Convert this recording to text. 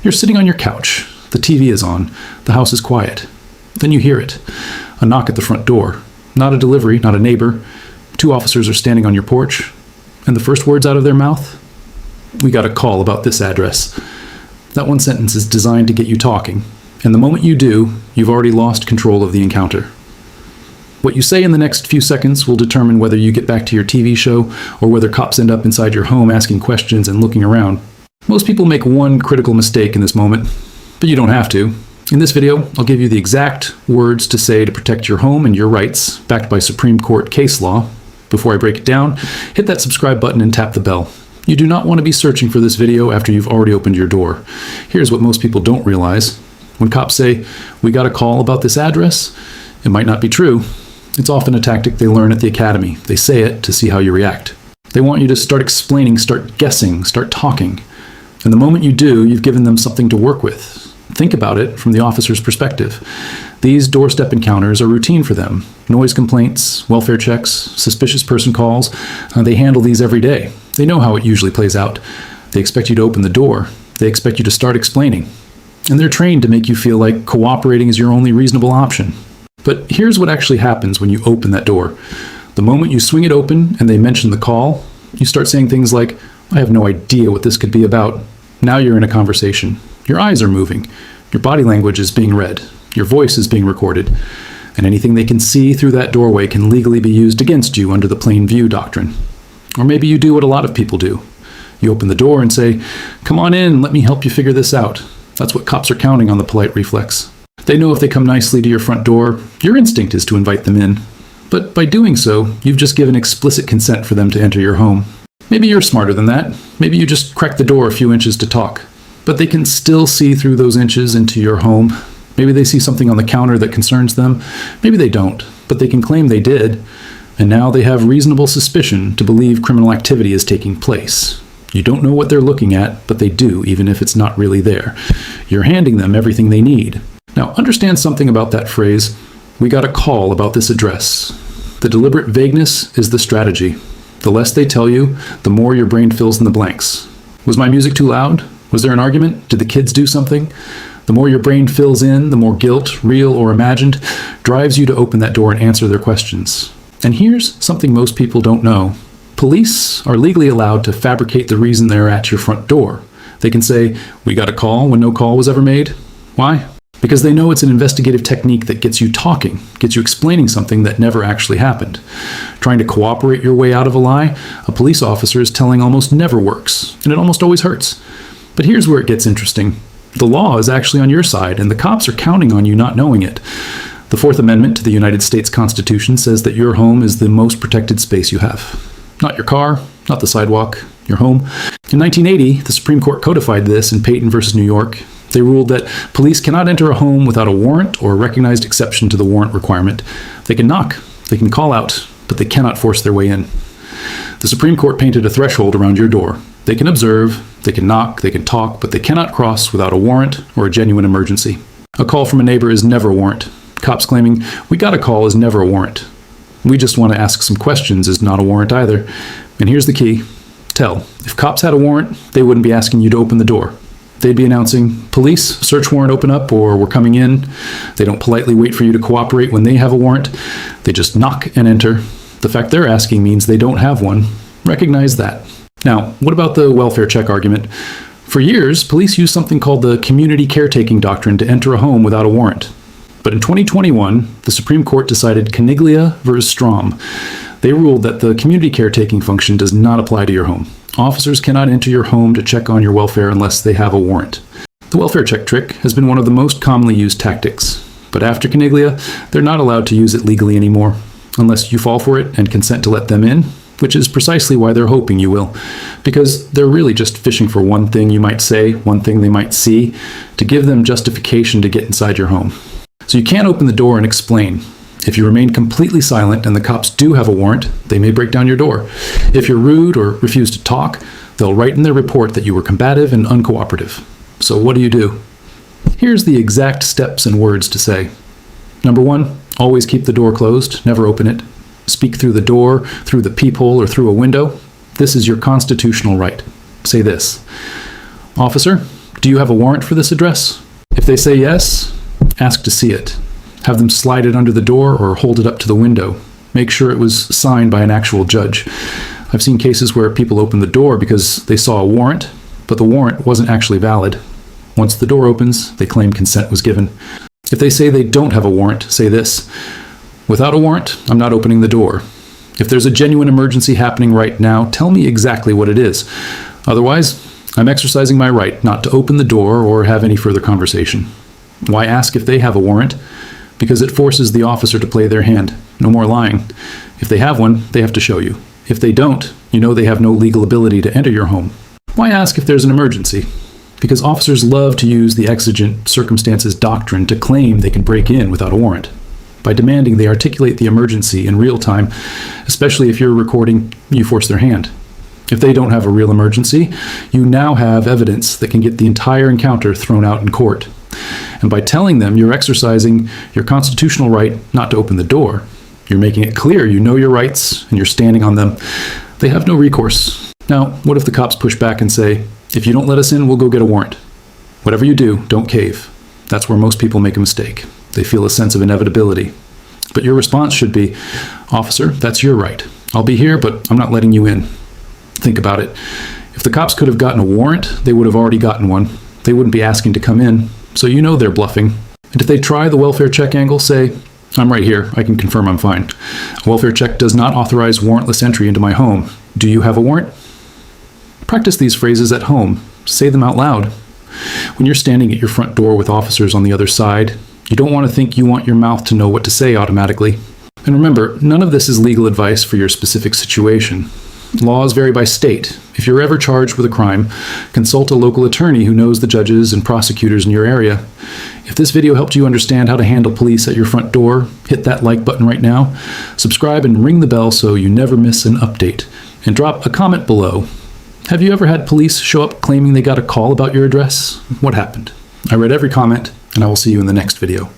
You're sitting on your couch. The TV is on. The house is quiet. Then you hear it. A knock at the front door. Not a delivery, not a neighbor. 2 officers are standing on your porch. And the first words out of their mouth? "We got a call about this address." That one sentence is designed to get you talking. And the moment you do, you've already lost control of the encounter. What you say in the next few seconds will determine whether you get back to your TV show or whether cops end up inside your home asking questions and looking around. Most people make one critical mistake in this moment, but you don't have to. In this video, I'll give you the exact words to say to protect your home and your rights, backed by Supreme Court case law. Before I break it down, hit that subscribe button and tap the bell. You do not want to be searching for this video after you've already opened your door. Here's what most people don't realize. When cops say, "We got a call about this address," it might not be true. It's often a tactic they learn at the academy. They say it to see how you react. They want you to start explaining, start guessing, start talking. And the moment you do, you've given them something to work with. Think about it from the officer's perspective. These doorstep encounters are routine for them. Noise complaints, welfare checks, suspicious person calls, they handle these every day. They know how it usually plays out. They expect you to open the door. They expect you to start explaining. And they're trained to make you feel like cooperating is your only reasonable option. But here's what actually happens when you open that door. The moment you swing it open and they mention the call, you start saying things like, "I have no idea what this could be about." Now you're in a conversation. Your eyes are moving. Your body language is being read. Your voice is being recorded. And anything they can see through that doorway can legally be used against you under the plain view doctrine. Or maybe you do what a lot of people do. You open the door and say, "Come on in, let me help you figure this out." That's what cops are counting on the polite reflex. They know if they come nicely to your front door, your instinct is to invite them in. But by doing so, you've just given explicit consent for them to enter your home. Maybe you're smarter than that. Maybe you just crack the door a few inches to talk. But they can still see through those inches into your home. Maybe they see something on the counter that concerns them. Maybe they don't, but they can claim they did. And now they have reasonable suspicion to believe criminal activity is taking place. You don't know what they're looking at, but they do, even if it's not really there. You're handing them everything they need. Now, understand something about that phrase, "We got a call about this address." The deliberate vagueness is the strategy. The less they tell you, the more your brain fills in the blanks. Was my music too loud? Was there an argument? Did the kids do something? The more your brain fills in, the more guilt, real or imagined, drives you to open that door and answer their questions. And here's something most people don't know. Police are legally allowed to fabricate the reason they're at your front door. They can say, "We got a call," when no call was ever made. Why? Because they know it's an investigative technique that gets you talking, gets you explaining something that never actually happened. Trying to cooperate your way out of a lie, a police officer is telling almost never works, and it almost always hurts. But here's where it gets interesting. The law is actually on your side, and the cops are counting on you not knowing it. The Fourth Amendment to the United States Constitution says that your home is the most protected space you have. Not your car, not the sidewalk, your home. In 1980, the Supreme Court codified this in Payton versus New York. They ruled that police cannot enter a home without a warrant or a recognized exception to the warrant requirement. They can knock, they can call out, but they cannot force their way in. The Supreme Court painted a threshold around your door. They can observe, they can knock, they can talk, but they cannot cross without a warrant or a genuine emergency. A call from a neighbor is never a warrant. Cops claiming, "We got a call," is never a warrant. "We just want to ask some questions" is not a warrant either. And here's the key. Tell. If cops had a warrant, they wouldn't be asking you to open the door. They'd be announcing, "Police, search warrant open up," or "We're coming in." They don't politely wait for you to cooperate when they have a warrant. They just knock and enter. The fact they're asking means they don't have one. Recognize that. Now, what about the welfare check argument? For years, police used something called the community caretaking doctrine to enter a home without a warrant. But in 2021, the Supreme Court decided Caniglia versus Strom. They ruled that the community caretaking function does not apply to your home. Officers cannot enter your home to check on your welfare unless they have a warrant. The welfare check trick has been one of the most commonly used tactics. But after Caniglia, they're not allowed to use it legally anymore, unless you fall for it and consent to let them in, which is precisely why they're hoping you will. Because they're really just fishing for one thing you might say, one thing they might see, to give them justification to get inside your home. So you can't open the door and explain. If you remain completely silent and the cops do have a warrant, they may break down your door. If you're rude or refuse to talk, they'll write in their report that you were combative and uncooperative. So what do? Here's the exact steps and words to say. Number 1, always keep the door closed, never open it. Speak through the door, through the peephole, or through a window. This is your constitutional right. Say this: "Officer, Do you have a warrant for this address? If they say yes, ask to see it. Have them slide it under the door or hold it up to the window. Make sure it was signed by an actual judge. I've seen cases where people opened the door because they saw a warrant, but the warrant wasn't actually valid. Once the door opens, they claim consent was given. If they say they don't have a warrant, say this: without a warrant, I'm not opening the door. If there's a genuine emergency happening right now, tell me exactly what it is. Otherwise, I'm exercising my right not to open the door or have any further conversation. Why ask if they have a warrant? Because it forces the officer to play their hand. No more lying. If they have one, they have to show you. If they don't, you know they have no legal ability to enter your home. Why ask if there's an emergency? Because officers love to use the exigent circumstances doctrine to claim they can break in without a warrant. By demanding they articulate the emergency in real time, especially if you're recording, you force their hand. If they don't have a real emergency, you now have evidence that can get the entire encounter thrown out in court. And by telling them you're exercising your constitutional right not to open the door, you're making it clear you know your rights and you're standing on them. They have no recourse. Now, what if the cops push back and say, if you don't let us in, we'll go get a warrant? Whatever you do, don't cave. That's where most people make a mistake. They feel a sense of inevitability. But your response should be, officer, that's your right. I'll be here, but I'm not letting you in. Think about it. If the cops could have gotten a warrant, they would have already gotten one. They wouldn't be asking to come in, so you know they're bluffing. And if they try the welfare check angle, say, I'm right here, I can confirm I'm fine. A welfare check does not authorize warrantless entry into my home. Do you have a warrant? Practice these phrases at home. Say them out loud. When you're standing at your front door with officers on the other side, you don't want to think you want your mouth to know what to say automatically. And remember, none of this is legal advice for your specific situation. Laws vary by state. If you're ever charged with a crime, consult a local attorney who knows the judges and prosecutors in your area. If this video helped you understand how to handle police at your front door, hit that like button right now, subscribe and ring the bell so you never miss an update, and drop a comment below. Have you ever had police show up claiming they got a call about your address? What happened? I read every comment, and I will see you in the next video.